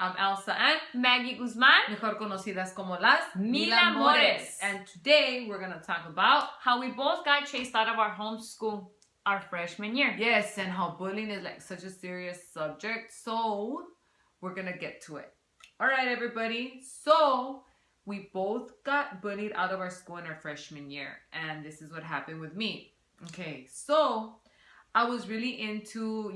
I'm Elsa and Maggie Guzman, mejor conocidas como las Mil Amores. And today we're going to talk about how we both got chased out of our home school our freshman year. Yes, and how bullying is like such a serious subject. So we're going to get to it. All right, everybody. So we both got bullied out of our school in our freshman year. And this is what happened with me. Okay, so I was really into,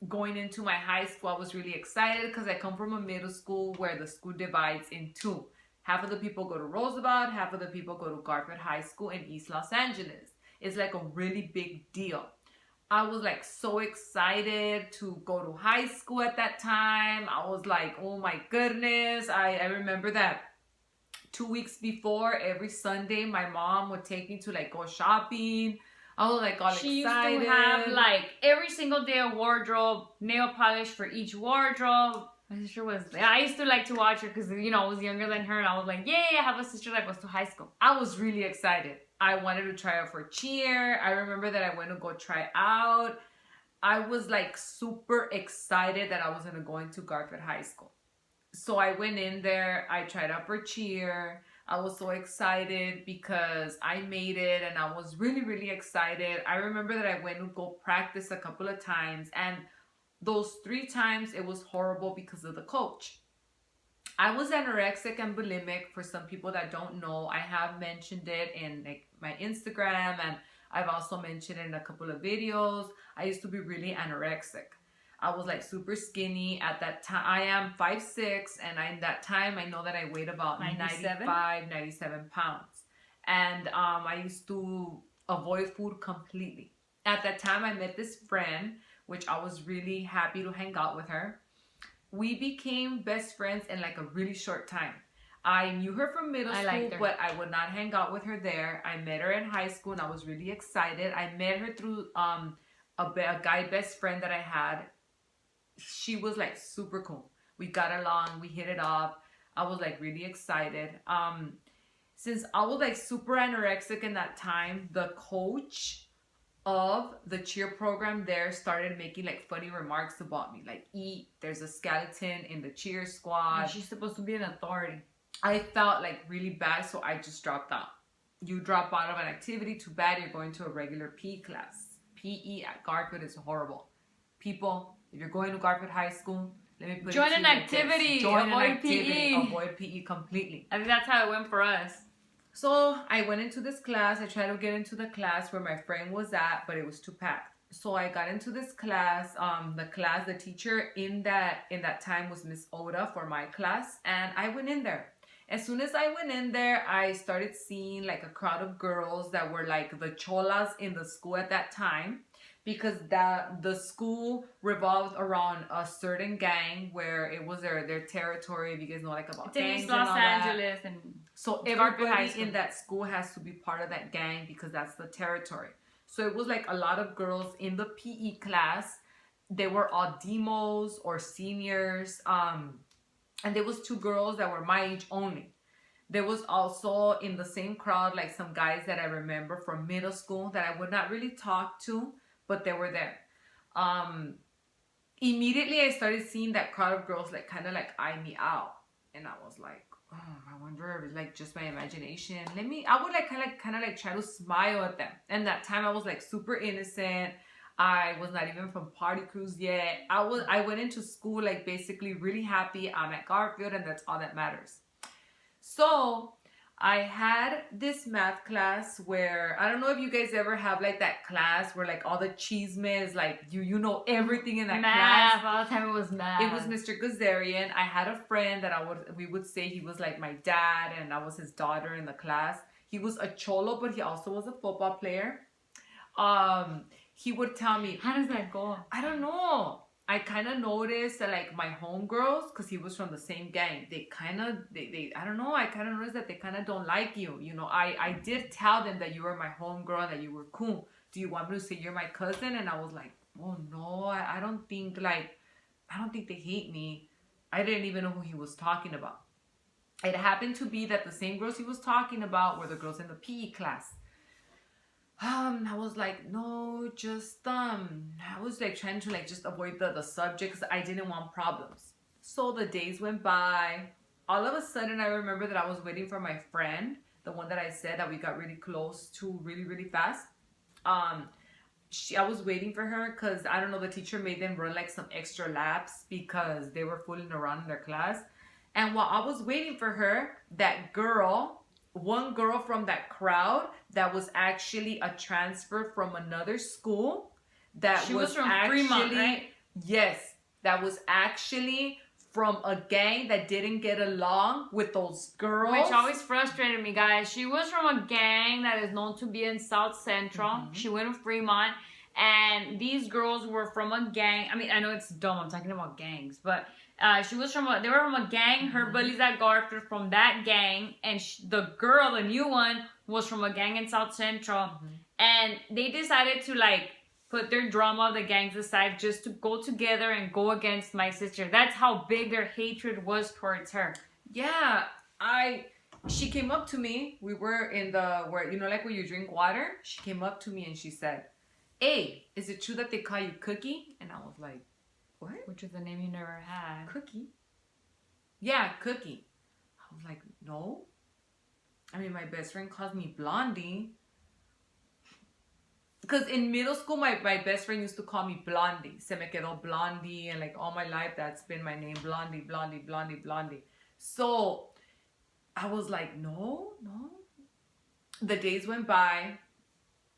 going into my high school. I was really excited because I come from a middle school where the school divides in two. Half of the people go to Roosevelt, half of the people go to Garfield High School in East Los Angeles. It's like a really big deal. I was like so excited to go to high school at that time. I was like, oh my goodness. I remember that 2 weeks before, every Sunday, my mom would take me to like go shopping. I was like all excited. She used to have like every single day a wardrobe, nail polish for each wardrobe. My sister was, I used to like to watch her because, I was younger than her and I was like, yay, I have a sister that goes to high school. I was really excited. I wanted to try out for cheer. I remember that I went to go try out. I was like super excited that I was going to go into Garfield High School. So I went in there, I tried out for cheer. I was so excited because I made it and I was really, really excited. I remember that I went to go practice a couple of times and those 3 times it was horrible because of the coach. I was anorexic and bulimic. For some people that don't know, I have mentioned it in like my Instagram and I've also mentioned it in a couple of videos. I used to be really anorexic. I was like super skinny at that time. I am 5'6", and in that time I know that I weighed about 97 pounds. And I used to avoid food completely. At that time I met this friend, which I was really happy to hang out with her. We became best friends in like a really short time. I knew her from middle school, but I would not hang out with her there. I met her in high school and I was really excited. I met her through a guy best friend that I had. She was like super cool. We got along, we hit it off. I was like really excited. Since I was like super anorexic in that time, the coach of the cheer program there started making like funny remarks about me, like, eat, there's a skeleton in the cheer squad. And she's supposed to be an authority. I felt like really bad, so I just dropped out. You drop out of an activity, too bad, you're going to a regular PE class. PE at Garfield is horrible. People, if you're going to Garfield High School, let me put join it to an you activity. like join avoid an activity. PE. Avoid PE completely. I think that's how it went for us. So I went into this class. I tried to get into the class where my friend was at, but it was too packed. So I got into this class. The teacher in that time was Miss Oda for my class, and I went in there. As soon as I went in there, I started seeing like a crowd of girls that were like the cholas in the school at that time, because the school revolved around a certain gang where it was their territory. If you guys know like about gangs Los and all Angeles that. and So everybody in that school has to be part of that gang because that's the territory. So it was like a lot of girls in the PE class. They were all demos or seniors. And there was 2 girls that were my age only. There was also in the same crowd like some guys that I remember from middle school that I would not really talk to, but they were there. Immediately I started seeing that crowd of girls like kind of like eye me out. And I was like, oh, I wonder if it's like just my imagination. I would like kind of like try to smile at them. And that time I was like super innocent. I was not even from party crews yet. I went into school like basically really happy. I'm at Garfield and that's all that matters. So I had this math class where, I don't know if you guys ever have like that class where like all the chismes, like you know everything in that class. All the time it was math. It was Mr. Gazarian. I had a friend that we would say he was like my dad and I was his daughter in the class. He was a cholo, but he also was a football player. He would tell me, how does that go? I don't know. I kind of noticed that like my homegirls, because he was from the same gang, they I don't know, I kind of noticed that they kind of don't like you. I did tell them that you were my homegirl and that you were cool. Do you want me to say you're my cousin? And I was like, oh no, I don't think they hate me. I didn't even know who he was talking about. It happened to be that the same girls he was talking about were the girls in the PE class. I was like, no, just I was like trying to like just avoid the subject because I didn't want problems. So the days went by. All of a sudden, I remember that I was waiting for my friend, the one that I said that we got really close to really, really fast. Um, I was waiting for her because I don't know, the teacher made them run like some extra laps because they were fooling around in their class. And while I was waiting for her, that girl, one girl from that crowd that was actually a transfer from another school, that She was from actually, Fremont, right? yes, that was actually from a gang that didn't get along with those girls. Which always frustrated me, guys. She was from a gang that is known to be in South Central. Mm-hmm. She went to Fremont. And these girls were from a gang. I mean, I know it's dumb. I'm talking about gangs. But they were from a gang. Her Mm-hmm. buddies at Garfield from that gang. And the girl, the new one, was from a gang in South Central. Mm-hmm. And they decided to, like, put their drama of the gangs aside just to go together and go against my sister. That's how big their hatred was towards her. Yeah, she came up to me. We were in where, you know, like where you drink water. She came up to me and she said, "Hey, is it true that they call you Cookie?" And I was like, "What? Which is a name you never had. Cookie?" Yeah, Cookie. I was like, "No. I mean, my best friend calls me Blondie." Because in middle school, my best friend used to call me Blondie. Se me quedó Blondie. And like all my life, that's been my name. Blondie, Blondie, Blondie, Blondie. So I was like, no. The days went by.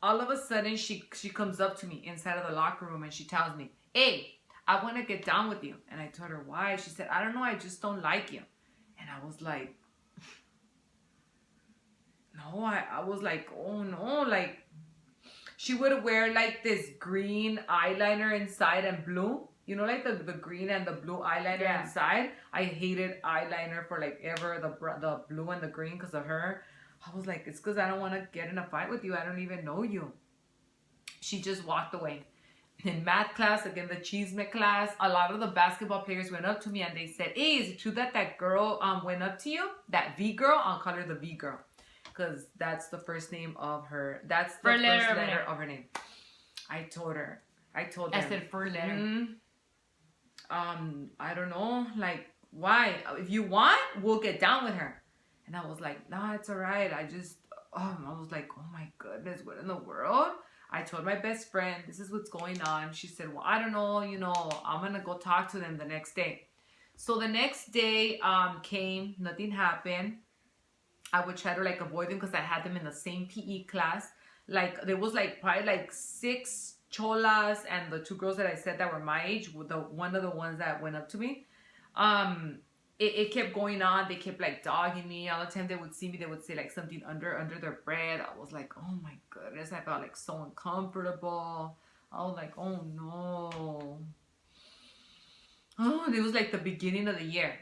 All of a sudden, she comes up to me inside of the locker room and she tells me, "Hey, I want to get down with you." And I told her, "Why?" She said, "I don't know. I just don't like you." And I was like, no, I was like, oh no, like, she would wear like this green eyeliner inside and blue. You know, like the green and the blue eyeliner inside. I hated eyeliner for like ever, the blue and the green because of her. I was like, it's because I don't want to get in a fight with you. I don't even know you. She just walked away. In math class, again, the chisme class, a lot of the basketball players went up to me and they said, "Hey, is it true that girl went up to you? That V girl?" I'll call her the V girl. Because that's the first name of her. That's the first letter of her name. I told them. I said first letter. I don't know. Like, why? If you want, we'll get down with her. And I was like, nah, it's all right. I was like, oh my goodness, what in the world? I told my best friend, this is what's going on. She said, well, I don't know. You know, I'm going to go talk to them the next day. So the next day came. Nothing happened. I would try to like avoid them because I had them in the same PE class. Like there was like probably like 6 cholas and the 2 girls that I said that were my age, one of the ones that went up to me. It kept going on. They kept like dogging me. All the time they would see me, they would say like something under their breath. I was like, oh my goodness. I felt like so uncomfortable. I was like, oh no. Oh, it was like the beginning of the year.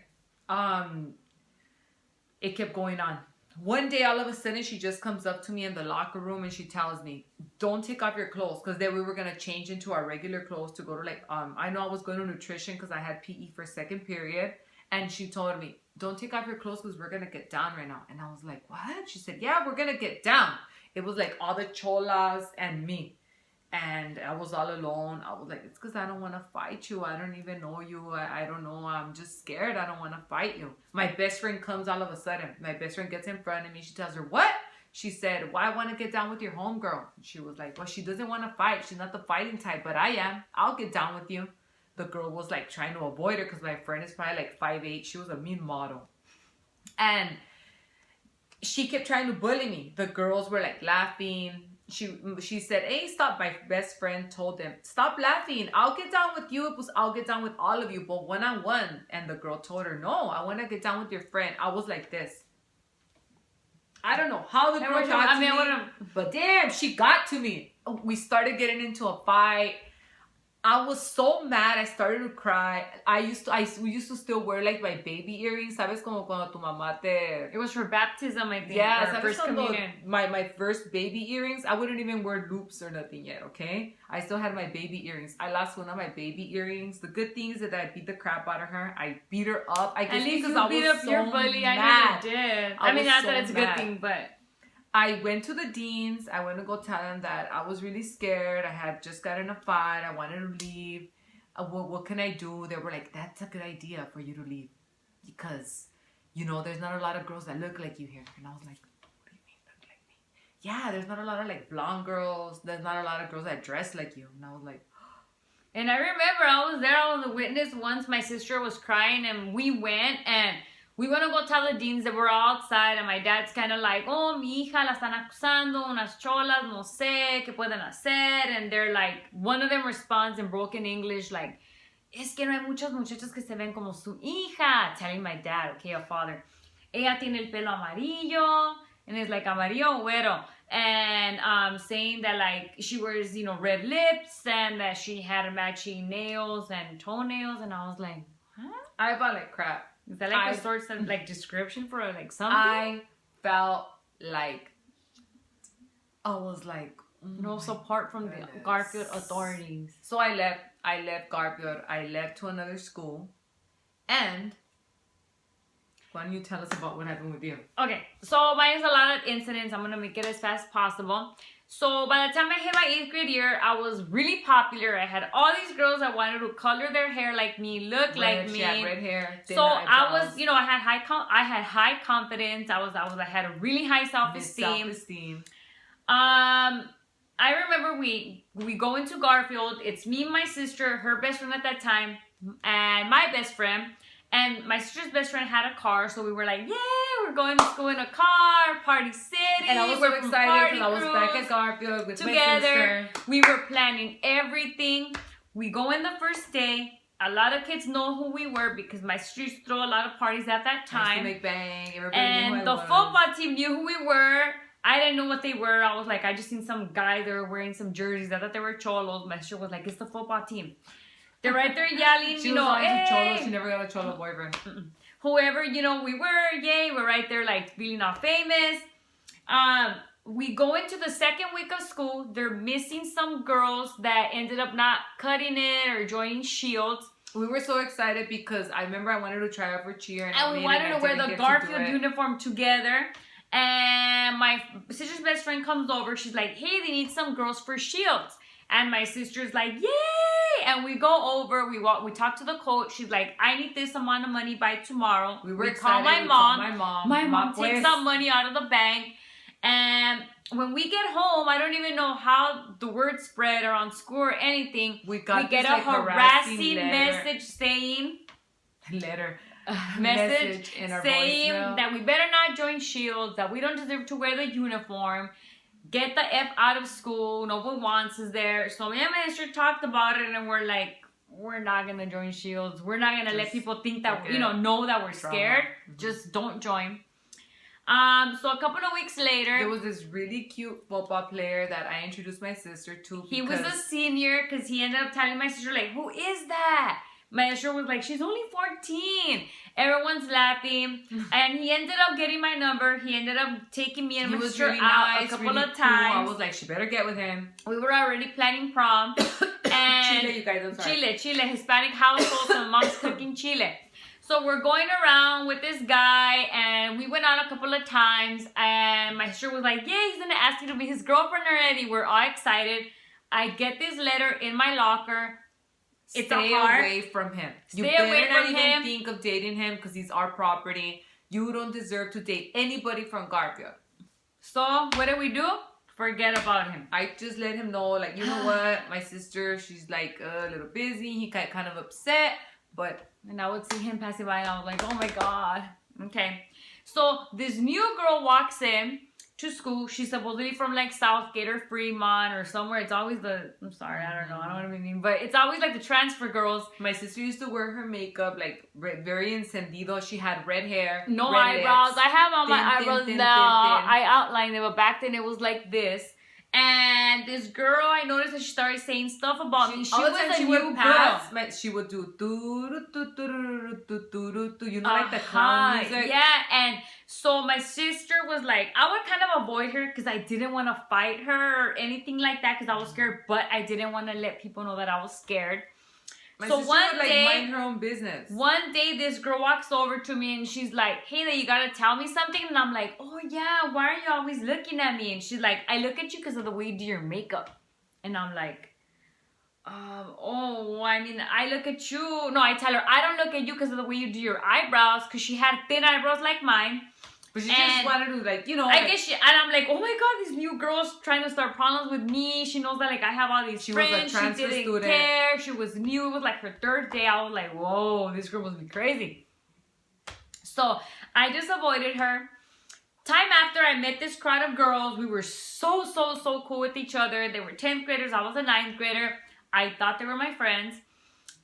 It kept going on. One day, all of a sudden, she just comes up to me in the locker room and she tells me, "Don't take off your clothes," because then we were gonna change into our regular clothes to go to like I know I was going to nutrition because I had PE for second period, and she told me, "Don't take off your clothes because we're gonna get down right now." And I was like, "What?" She said, "Yeah, we're gonna get down." It was like all the cholas and me. And I was all alone. I was like, it's because I don't want to fight you. I don't even know you. I don't know. I'm just scared. I don't want to fight you. My best friend comes all of a sudden. My best friend gets in front of me. She tells her, "What?" She said, "Well, I want to get down with your homegirl." She was like, well, she doesn't want to fight. She's not the fighting type, but I am. I'll get down with you. The girl was like trying to avoid her because my friend is probably like 5'8". She was a mean model. And she kept trying to bully me. The girls were like laughing. She said, "Hey, stop." My best friend told them, "Stop laughing. I'll get down with you. I'll get down with all of you, but one-on-one." And the girl told her, "No, I want to get down with your friend." I was like this. I don't know how the girl got to me, but damn, she got to me. We started getting into a fight. I was so mad. I started to cry. We used to still wear like my baby earrings. ¿Sabes? Como cuando tu mamá te... It was for baptism, I think. Yeah, or first communion. My first baby earrings. I wouldn't even wear loops or nothing yet, okay? I still had my baby earrings. I lost one of my baby earrings. The good thing is that I beat the crap out of her. I beat her up. I guess at least because you I beat was up so your bully. mad. I never did. I mean, not that it's a good thing, but... I went to the deans. I went to go tell them that I was really scared. I had just gotten in a fight. I wanted to leave. what can I do? They were like, that's a good idea for you to leave. Because, there's not a lot of girls that look like you here. And I was like, what do you mean look like me? Yeah, there's not a lot of like blonde girls. There's not a lot of girls that dress like you. And I was like, and I remember I was there, I was a witness once. My sister was crying and we went to go tell the deans that we're outside, and my dad's kind of like, oh, mi hija la están acusando, unas cholas, no sé, qué pueden hacer. And they're like, one of them responds in broken English, like, es que no hay muchas muchachas que se ven como su hija. Telling my dad, okay, a father. Ella tiene el pelo amarillo, and it's like amarillo güero. And saying that like she wears, red lips, and that she had matching nails and toenails. And I was like, huh? I felt like crap. Is that like a source of like description for like something? I felt like I was like, no support from the Garfield authorities. So I left Garfield. I left to another school. And why don't you tell us about what happened with you? Okay, so mine is a lot of incidents. I'm gonna make it as fast as possible. So by the time I hit my 8th grade year, I was really popular. I had all these girls that wanted to color their hair like me, look like me. She had red hair. So I was, I had high confidence. I had a really high self-esteem. I remember we go into Garfield. It's me and my sister, her best friend at that time, and my best friend. And my sister's best friend had a car, so we were like, yeah, we're going to school in a car, Party City. And I was so excited because I was back at Garfield with my sister. We were planning everything. We go in the first day. A lot of kids know who we were because my sister used to throw a lot of parties at that time. I used to make bang. Everybody and knew who the I was. football team knew who we were. I didn't know what they were. I was like, I just seen some guy. They were wearing some jerseys. I thought they were cholos. My sister was like, it's the football team. They're right there yelling, she was hey. Cholo. She never got a cholo boyfriend. Whoever, we were, yay, we're right there like feeling all famous. We go into the second week of school. They're missing some girls that ended up not cutting it or joining Shields. We were so excited because I remember I wanted to try out for cheer. And we wanted to wear the Garfield uniform together. And my sister's best friend comes over. She's like, hey, they need some girls for Shields. And my sister's like, yay! And we go over, we talk to the coach. She's like, I need this amount of money by tomorrow. We call my mom. My mom takes some money out of the bank. And when we get home, I don't even know how the word spread or on school or anything. We get a harassing message saying... Message in our saying voicemail. That we better not join Shields, that we don't deserve to wear the uniform. Get the F out of school. No one wants us there. So me and my sister talked about it, and we're like, we're not gonna join Shields. We're not gonna let people think that know that we're scared. Mm-hmm. Just don't join. So a couple of weeks later, there was this really cute football player that I introduced my sister to. He was a senior because he ended up telling my sister like, "Who is that?" My sister was like, she's only 14. Everyone's laughing. And he ended up getting my number. He ended up taking me and my sister out a couple of times. I was like, she better get with him. We were already planning prom. And Chile, you guys, I'm sorry. Chile, Hispanic household. So mom's cooking Chile. So we're going around with this guy, and we went out a couple of times. And my sister was like, yeah, he's going to ask you to be his girlfriend already. We're all excited. I get this letter in my locker. Stay away from him. You better not even think of dating him because he's our property. You don't deserve to date anybody from Garfield. So what do? Forget about him. I just let him know, like, you know what? My sister, she's like a little busy. He got kind of upset, but... And I would see him passing by and I was like, oh my God. Okay. So this new girl walks in to school. She's supposedly from like Southgate or Fremont or somewhere. It's always I'm sorry, I don't know what I mean, but it's always like the transfer girls. My sister used to wear her makeup like very encendido. She had red hair, no eyebrows. I have on my eyebrows now. I outlined it, but back then it was like this. And this girl, I noticed that she started saying stuff about me. She was a new girl. She would do you know, like the clown music. Yeah, and so my sister was like, I would kind of avoid her because I didn't want to fight her or anything like that because I was scared, but I didn't want to let people know that I was scared. My sister would like mind her own business. One day, this girl walks over to me and she's like, hey, you gotta tell me something. And I'm like, oh yeah, why are you always looking at me? And she's like, I look at you because of the way you do your makeup. And I'm like, I mean, I look at you. No, I tell her, I don't look at you because of the way you do your eyebrows, because she had thin eyebrows like mine. But she just wanted to, like, you know. I guess and I'm like, oh my God, these new girls trying to start problems with me. She knows that, like, I have all these friends. Was a transfer she didn't student. care. She was new. It was like her third day. I was like, whoa, this girl must be crazy. So I just avoided her. Time after, I met this crowd of girls. We were so cool with each other. They were 10th graders. I was a 9th grader. I thought they were my friends.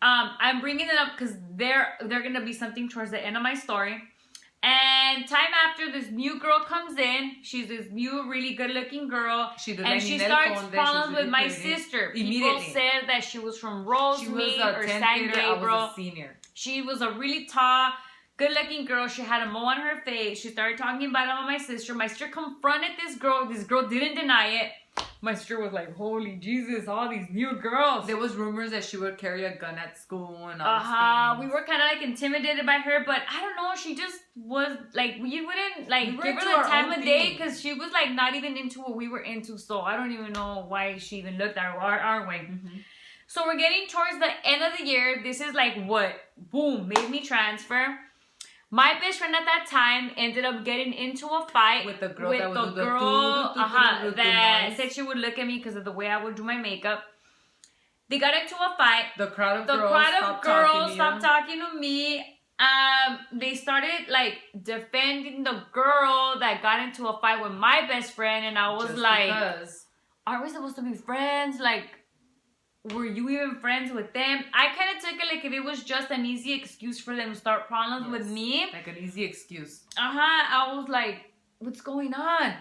I'm bringing it up because they're gonna be something towards the end of my story. And time after, this new girl comes in. She's this new, really good-looking girl, and she starts problems with my sister. People said that she was from Rosemead or San Gabriel. I was a senior. She was a really tall, good-looking girl. She had a mole on her face. She started talking bad about my sister. My sister confronted this girl. This girl didn't deny it. My sister was like, holy Jesus, all these new girls. There was rumors that she would carry a gun at school and all these things. We were kind of like intimidated by her, but I don't know. She just was like, we wouldn't like give her the time of day because she was like not even into what we were into. So I don't even know why she even looked our way. Mm-hmm. So we're getting towards the end of the year. This is like what, boom, made me transfer. My best friend at that time ended up getting into a fight with the girl that said she would look at me because of the way I would do my makeup. They got into a fight. The crowd of girls stopped talking to me. They started like defending the girl that got into a fight with my best friend, and I was aren't we supposed to be friends? Like, were you even friends with them? I kind of took it like if it was just an easy excuse for them to start problems with me. Like an easy excuse. I was like, what's going on?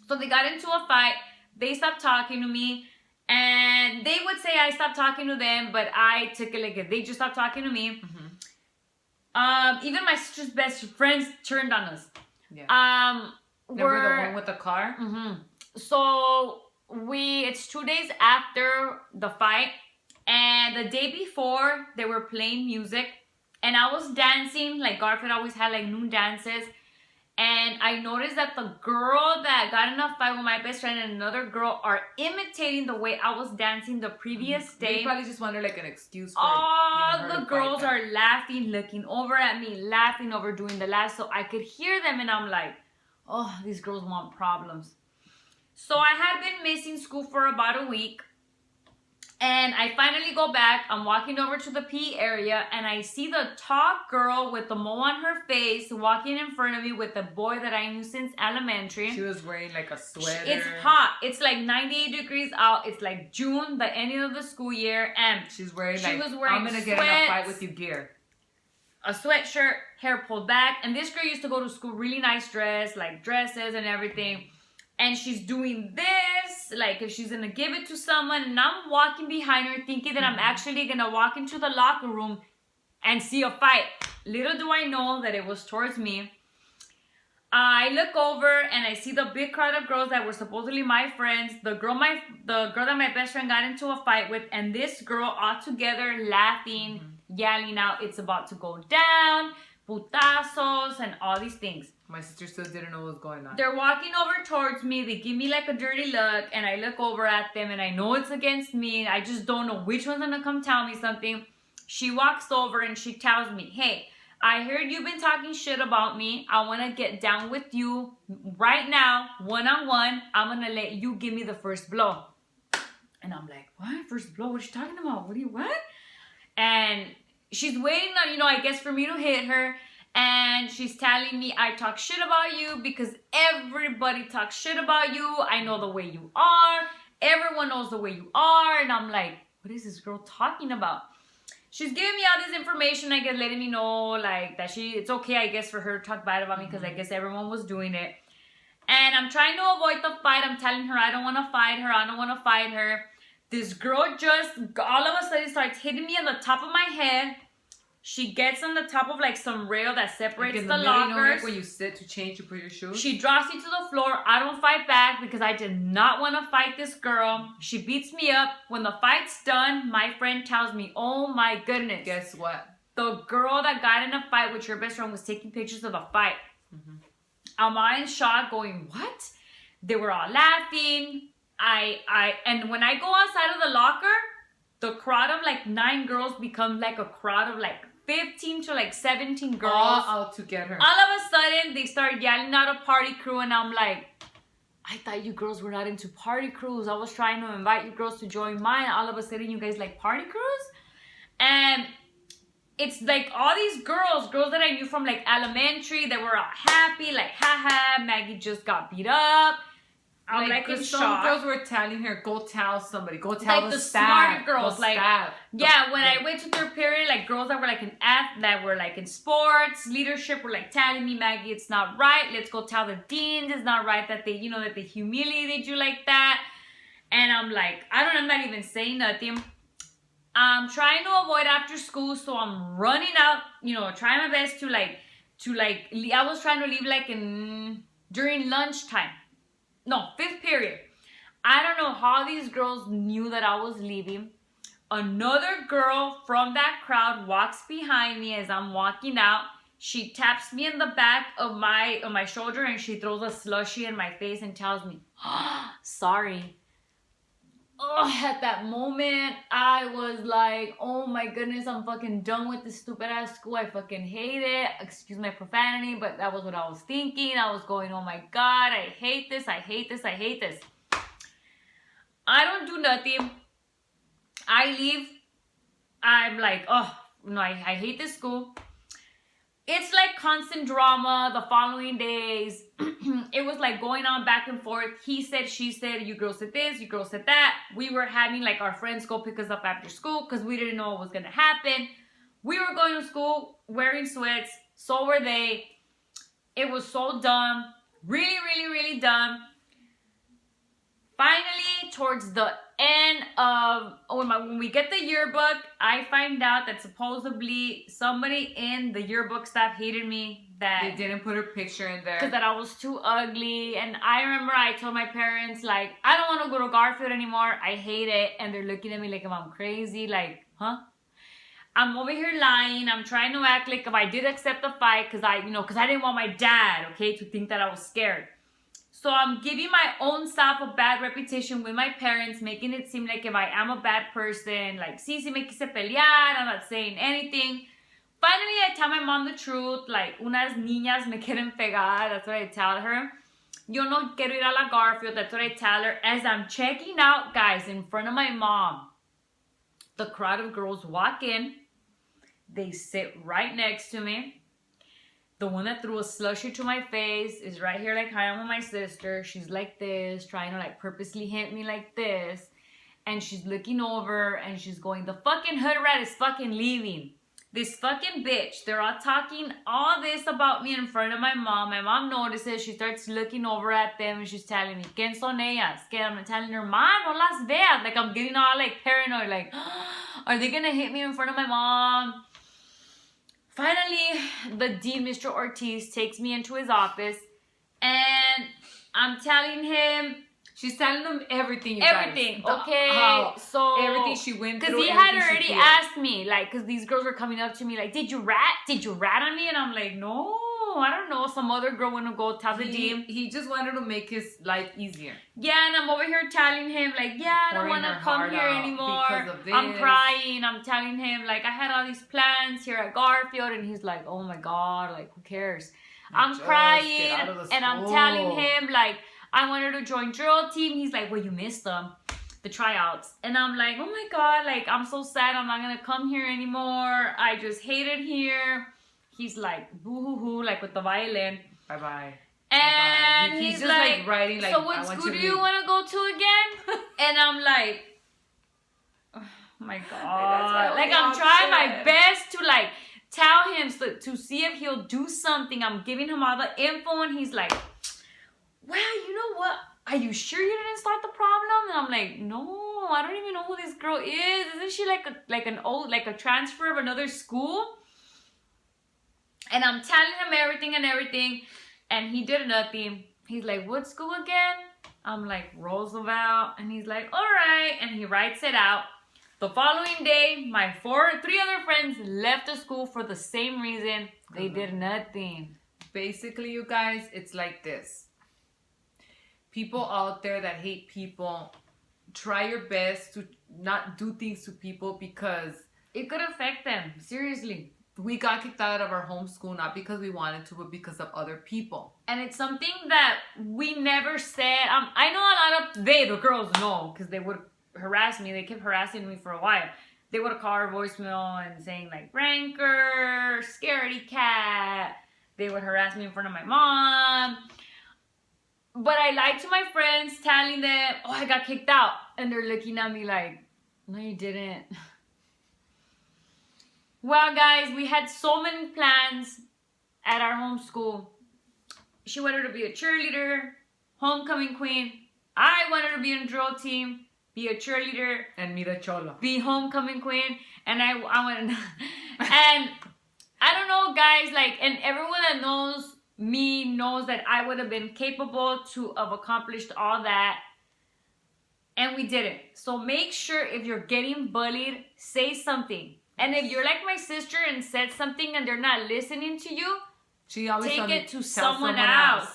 So they got into a fight. They stopped talking to me. And they would say I stopped talking to them, but I took it like if they just stopped talking to me. Mm-hmm. Even my sister's best friends turned on us. Yeah. Remember the one with the car? Mm-hmm. So it's 2 days after the fight, and the day before they were playing music, and I was dancing. Like Garfield always had like noon dances, and I noticed that the girl that got in a fight with my best friend and another girl are imitating the way I was dancing the previous day. They probably just wanted like an excuse for all the girls are laughing, looking over at me, laughing over doing the laugh, so I could hear them, and I'm like, oh, these girls want problems. So I had been missing school for about a week, and I finally go back. I'm walking over to the PE area, and I see the tall girl with the mole on her face walking in front of me with the boy that I knew since elementary. She was wearing like a sweater. It's hot. It's like 98 degrees out. It's like June, the ending of the school year, and she was wearing I'm gonna get in a fight with you gear. A sweatshirt, hair pulled back, and this girl used to go to school really nice dress, like dresses and everything. And she's doing this, like if she's gonna give it to someone, and I'm walking behind her thinking that I'm actually gonna walk into the locker room and see a fight. Little do I know that it was towards me. I look over and I see the big crowd of girls that were supposedly my friends, the girl that my best friend got into a fight with, and this girl all together laughing, yelling out, it's about to go down, putazos, and all these things. My sister still didn't know what was going on. They're walking over towards me. They give me like a dirty look, and I look over at them, and I know it's against me. I just don't know which one's gonna come tell me something. She walks over and she tells me, hey, I heard you've been talking shit about me. I want to get down with you right now, one-on-one. I'm gonna let you give me the first blow. And I'm like, what? First blow? What are you talking about? What? And she's waiting on, I guess for me to hit her. And she's telling me I talk shit about you because everybody talks shit about you. I know the way you are. Everyone knows the way you are. And I'm like, what is this girl talking about? She's giving me all this information, I guess, letting me know like that it's okay, I guess, for her to talk bad about me because I guess everyone was doing it. And I'm trying to avoid the fight. I'm telling her I don't want to fight her. This girl just all of a sudden starts hitting me on the top of my head. She gets on the top of like some rail that separates the lockers. Like where you sit to change, you put your shoes. She drops me to the floor. I don't fight back because I did not want to fight this girl. She beats me up. When the fight's done, my friend tells me, oh my goodness. Guess what? The girl that got in a fight with your best friend was taking pictures of the fight. I'm all in shock going, what? They were all laughing. And when I go outside of the locker, the crowd of like 9 girls becomes like a crowd of like 15 to like 17 girls. All out to get her. All of a sudden, they start yelling out a party crew, and I'm like, I thought you girls were not into party crews. I was trying to invite you girls to join mine. All of a sudden, you guys like party crews? And it's like all these girls that I knew from like elementary, that were all happy, like, haha, Maggie just got beat up. I'm like in some shock. girls were telling her, go tell somebody, go tell Like the the staff, smarter girls, the like staff. yeah. When I went to third period, like girls that were like that were like in sports leadership were like telling me, Maggie, it's not right. Let's go tell the deans. It's not right that they, you know, that they humiliated you like that. And I'm like, I'm not even saying nothing. I'm trying to avoid after school, so I'm running out, you know, trying my best to like, I was trying to leave like during lunchtime. No, 5th period. I don't know how these girls knew that I was leaving. Another girl from that crowd walks behind me as I'm walking out. She taps me in the back of my shoulder, and she throws a slushie in my face and tells me, sorry. Oh, at that moment, I was like, oh my goodness, I'm fucking done with this stupid ass school. I fucking hate it. Excuse my profanity, but that was what I was thinking. I was going, oh my God, I hate this. I hate this. I hate this. I don't do nothing. I leave. I'm like, oh, no, I hate this school. It's like constant drama the following days. It was like going on back and forth. He said, she said, you girls said this, you girls said that. We were having like our friends go pick us up after school because we didn't know what was going to happen. We were going to school wearing sweats. So were they. It was so dumb. Really, really, really dumb. Finally, towards the end of, when we get the yearbook, I find out that supposedly somebody in the yearbook staff hated me. That they didn't put her picture in there. Because that I was too ugly. And I remember I told my parents, like, I don't want to go to Garfield anymore. I hate it. And they're looking at me like if I'm crazy. Like, huh? I'm over here lying. I'm trying to act like if I did accept the fight because I didn't want my dad, okay, to think that I was scared. So I'm giving my own self a bad reputation with my parents, making it seem like if I am a bad person, like, sí, me quise pelear, I'm not saying anything. Finally, I tell my mom the truth, like, unas niñas me quieren pegar, that's what I tell her. Yo no quiero ir a la Garfield, that's what I tell her. As I'm checking out, guys, in front of my mom, the crowd of girls walk in. They sit right next to me. The one that threw a slushie to my face is right here like, hi, I'm with my sister. She's like this, trying to like purposely hit me like this. And she's looking over and she's going, the fucking hood rat is fucking leaving. This fucking bitch. They're all talking all this about me in front of my mom. My mom notices. She starts looking over at them and she's telling me, ¿Quién son ellas? Que I'm telling her, Ma, no las veas. Like I'm getting all like paranoid. Like, are they gonna hit me in front of my mom? Finally, the dean, Mr. Ortiz, takes me into his office and I'm telling him. She's telling them everything, everything, guys. Okay. So everything she went through. Because he had already asked me, like, because these girls were coming up to me, like, did you rat? Did you rat on me? And I'm like, no, I don't know. Some other girl want to go tell the dean. He just wanted to make his life easier. Yeah, and I'm over here telling him, like, yeah, I don't want to come here anymore. Because of this. I'm crying. I'm telling him, like, I had all these plans here at Garfield, and he's like, oh my God, like, who cares? I'm crying, and I'm telling him, like, I wanted to join drill team. He's like, well, you missed them, the tryouts. And I'm like, oh my God, like, I'm so sad. I'm not going to come here anymore. I just hate it here. He's like, boo-hoo-hoo, like with the violin. Bye-bye. And Bye-bye. he's just like, writing, like, so what school do you want to go to again? And I'm like, oh my God. Like, I'm trying my best to, like, tell him to see if he'll do something. I'm giving him all the info, and he's like, well, you know what? Are you sure you didn't start the problem? And I'm like, no, I don't even know who this girl is. Isn't she like a transfer of another school? And I'm telling him everything, and he did nothing. He's like, what school again? I'm like, Roosevelt. And he's like, all right. And he writes it out. The following day, my 3 other friends left the school for the same reason. They did nothing. Basically, you guys, it's like this. People out there that hate people, try your best to not do things to people because it could affect them. Seriously. We got kicked out of our homeschool not because we wanted to, but because of other people. And it's something that we never said. I know a lot of the girls know because they would harass me. They kept harassing me for a while. They would call our voicemail and saying like ranker, scaredy cat. They would harass me in front of my mom. But I lied to my friends, telling them, oh, I got kicked out. And they're looking at me like, no, you didn't. Well, guys, we had so many plans at our homeschool. She wanted to be a cheerleader, homecoming queen. I wanted to be in a drill team, be a cheerleader. And meet a chola. Be homecoming queen. And I wanted... and I don't know, guys, like, and everyone that knows me knows that I would have been capable to have accomplished all that. And we didn't. So make sure if you're getting bullied, say something. And if you're like my sister and said something and they're not listening to you, take it to someone else.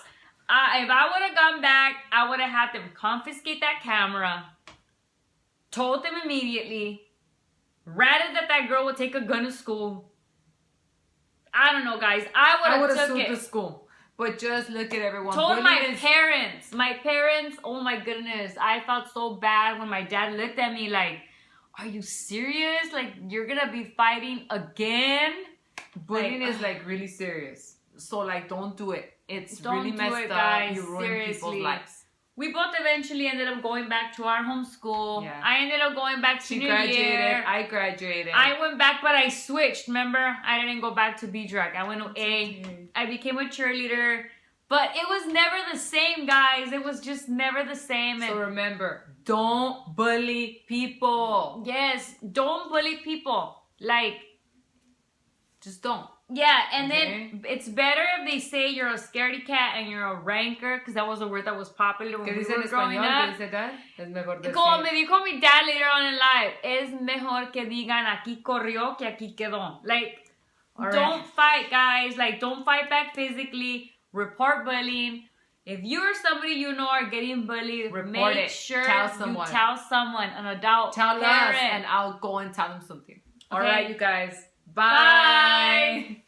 If I would have gone back, I would have had them confiscate that camera, told them immediately, ratted that girl would take a gun to school. I don't know, guys. I would have took the school. But just look at everyone. Told my parents. My parents, oh my goodness. I felt so bad when my dad looked at me like, are you serious? Like, you're gonna be fighting again? Bullying is like really serious. So like, don't do it. It's don't really messed up. Guys. You ruin people's lives. We both eventually ended up going back to our homeschool. Yeah. I ended up going back to New Year. I graduated. I went back, but I switched. Remember? I didn't go back to B-Drag. I went to A. I became a cheerleader. But it was never the same, guys. It was just never the same. So remember, don't bully people. Yes, don't bully people. Like, just don't. Yeah, and then it's better if they say you're a scaredy cat and you're a ranker, because that was a word that was popular when we were growing up. ¿Qué dice dad? Es mejor decir. Como me dijo mi dad later on in life, es mejor que digan aquí corrió que aquí quedó. Like, don't fight, guys. Like, don't fight back physically. Report bullying. If you're somebody you know are getting bullied, make sure you tell someone, an adult. Tell us, and I'll go and tell them something. All right, you guys. Bye.